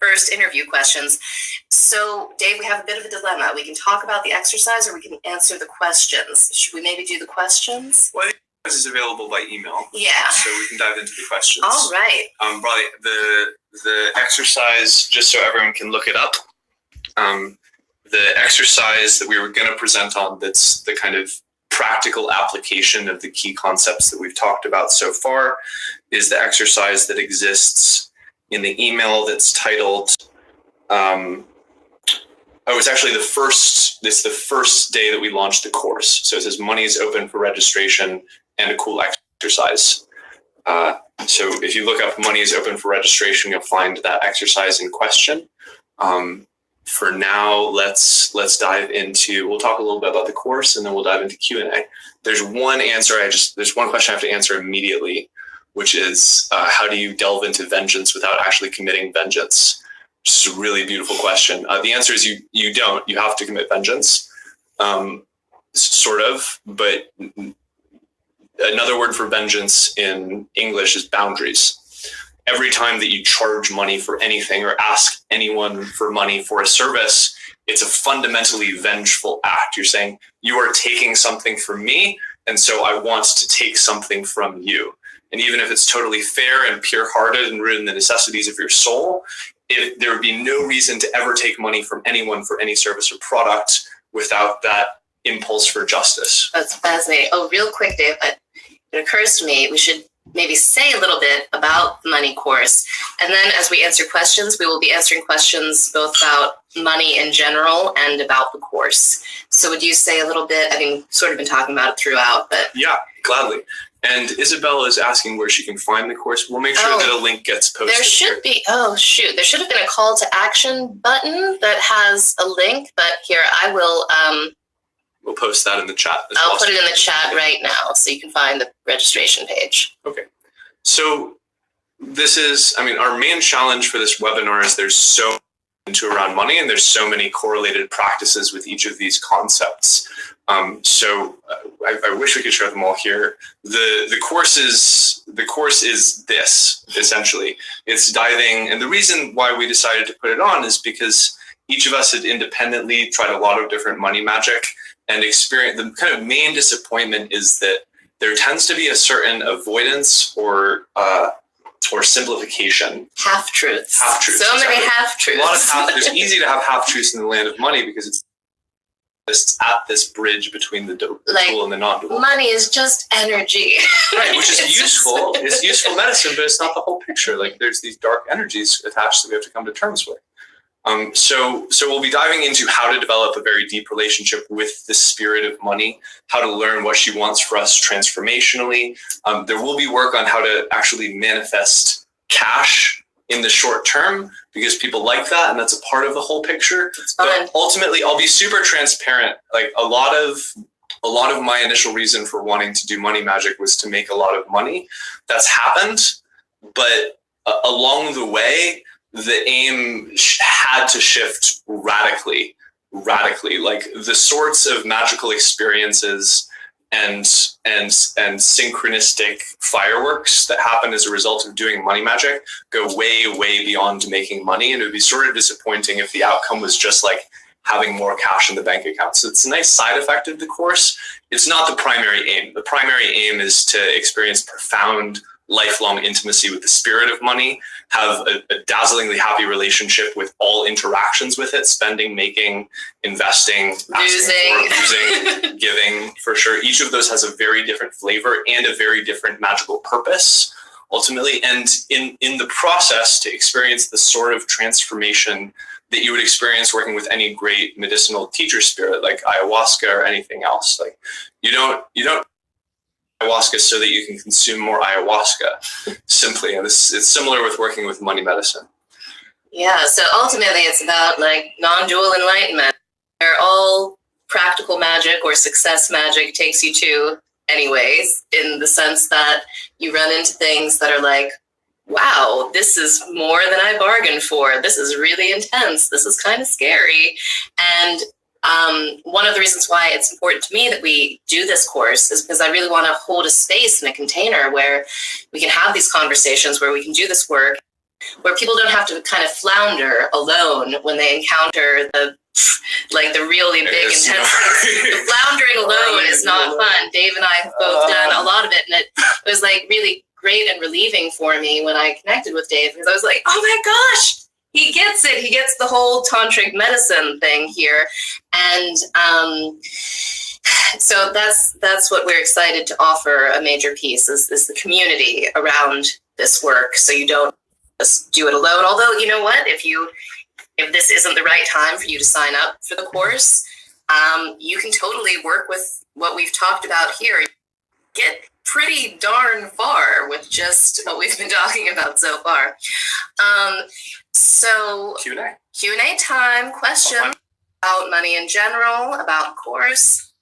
first interview questions. So, Dave, we have a bit of a dilemma. We can talk about the exercise or we can answer the questions. Should we maybe do the questions? Well, I think the exercise is available by email. Yeah. So we can dive into the questions. All right. Probably the exercise, just so everyone can look it up, the exercise that we were going to present on that's the kind of practical application of the key concepts that we've talked about so far is the exercise that exists in the email that's titled, it's actually the first day that we launched the course. So it says money is open for registration and a cool exercise. So if you look up money is open for registration, you'll find that exercise in question. For now, let's dive into, we'll talk a little bit about the course and then we'll dive into Q&A. There's one question I have to answer immediately, which is how do you delve into vengeance without actually committing vengeance? Which is a really beautiful question. The answer is you don't. You have to commit vengeance, sort of, but another word for vengeance in English is boundaries. Every time that you charge money for anything or ask anyone for money for a service, it's a fundamentally vengeful act. You're saying you are taking something from me, and so I want to take something from you. And even if it's totally fair and pure-hearted and rooted in the necessities of your soul, there would be no reason to ever take money from anyone for any service or product without that impulse for justice. That's fascinating. Oh, real quick, Dave, it occurs to me we should maybe say a little bit about the money course. And then as we answer questions, we will be answering questions both about money in general and about the course. So would you say a little bit, sort of been talking about it throughout, but... Yeah, gladly. And Isabella is asking where she can find the course. We'll make sure that a link gets posted. There should be, there should have been a call to action button that has a link, but here I will... We'll post that in the chat. I'll put it in the chat right now so you can find the registration page. Okay. So this is, our main challenge for this webinar is there's so much into around money and there's so many correlated practices with each of these concepts. So I wish we could share them all here. The course is this, essentially. It's diving, and the reason why we decided to put it on is because each of us had independently tried a lot of different money magic and experience. The kind of main disappointment is that there tends to be a certain avoidance or simplification. Half-truths. Half-truths. So many half-truths. A lot of half-truths. It's easy to have half-truths in the land of money because it's at this bridge between the dual and the non-dual. Money is just energy. Right, which is useful. It's useful medicine, but it's not the whole picture. Like there's these dark energies attached that we have to come to terms with. So we'll be diving into how to develop a very deep relationship with the spirit of money, how to learn what she wants for us transformationally. There will be work on how to actually manifest cash in the short term because people like that, and that's a part of the whole picture. But ultimately, I'll be super transparent. Like a lot of my initial reason for wanting to do money magic was to make a lot of money. That's happened, but along the way, the aim had to shift radically. Like the sorts of magical experiences and synchronistic fireworks that happen as a result of doing money magic go way, way beyond making money. And it would be sort of disappointing if the outcome was just like having more cash in the bank account. So it's a nice side effect of the course. It's not the primary aim. The primary aim is to experience profound lifelong intimacy with the spirit of money, have a dazzlingly happy relationship with all interactions with it, spending, making, investing, losing, giving, for sure. Each of those has a very different flavor and a very different magical purpose, ultimately. And in the process, to experience the sort of transformation that you would experience working with any great medicinal teacher spirit, like ayahuasca or anything else. Like you don't ayahuasca so that you can consume more ayahuasca, simply. And it's similar with working with money medicine. Yeah, so ultimately it's about like non-dual enlightenment, where all practical magic or success magic takes you to anyways, in the sense that you run into things that are like, wow, this is more than I bargained for. This is really intense. This is kind of scary. And one of the reasons why it's important to me that we do this course is because I really want to hold a space and a container where we can have these conversations, where we can do this work, where people don't have to kind of flounder alone when they encounter the really big intense. The floundering alone is not fun. Dave and I have both done a lot of it, and it was like really great and relieving for me when I connected with Dave, because I was like, oh my gosh, he gets it. He gets the whole tantric medicine thing here. And so that's what we're excited to offer. A major piece is the community around this work, so you don't just do it alone. Although, you know what, if this isn't the right time for you to sign up for the course, you can totally work with what we've talked about here. Get pretty darn far with just what we've been talking about so far. So Q&A time. Questions about money in general, about the course.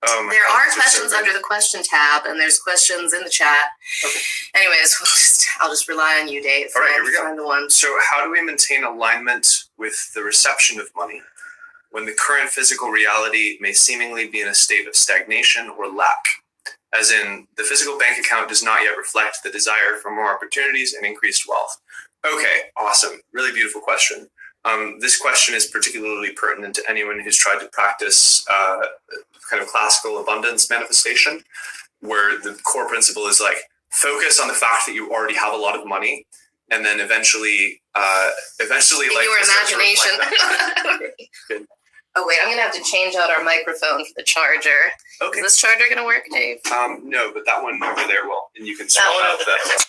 There are questions under the question tab, and there's questions in the chat. Okay. Anyways, I'll just rely on you, Dave. All right, here we go. Find the one. So how do we maintain alignment with the reception of money when the current physical reality may seemingly be in a state of stagnation or lack? As in, the physical bank account does not yet reflect the desire for more opportunities and increased wealth. Okay, awesome. Really beautiful question. This question is particularly pertinent to anyone who's tried to practice kind of classical abundance manifestation, where the core principle is like, focus on the fact that you already have a lot of money, and then eventually in like your imagination. Good. Oh wait, I'm gonna have to change out our microphone for the charger. Okay. Is this charger gonna work, Dave? No, but that one over there will, and you can swap out that.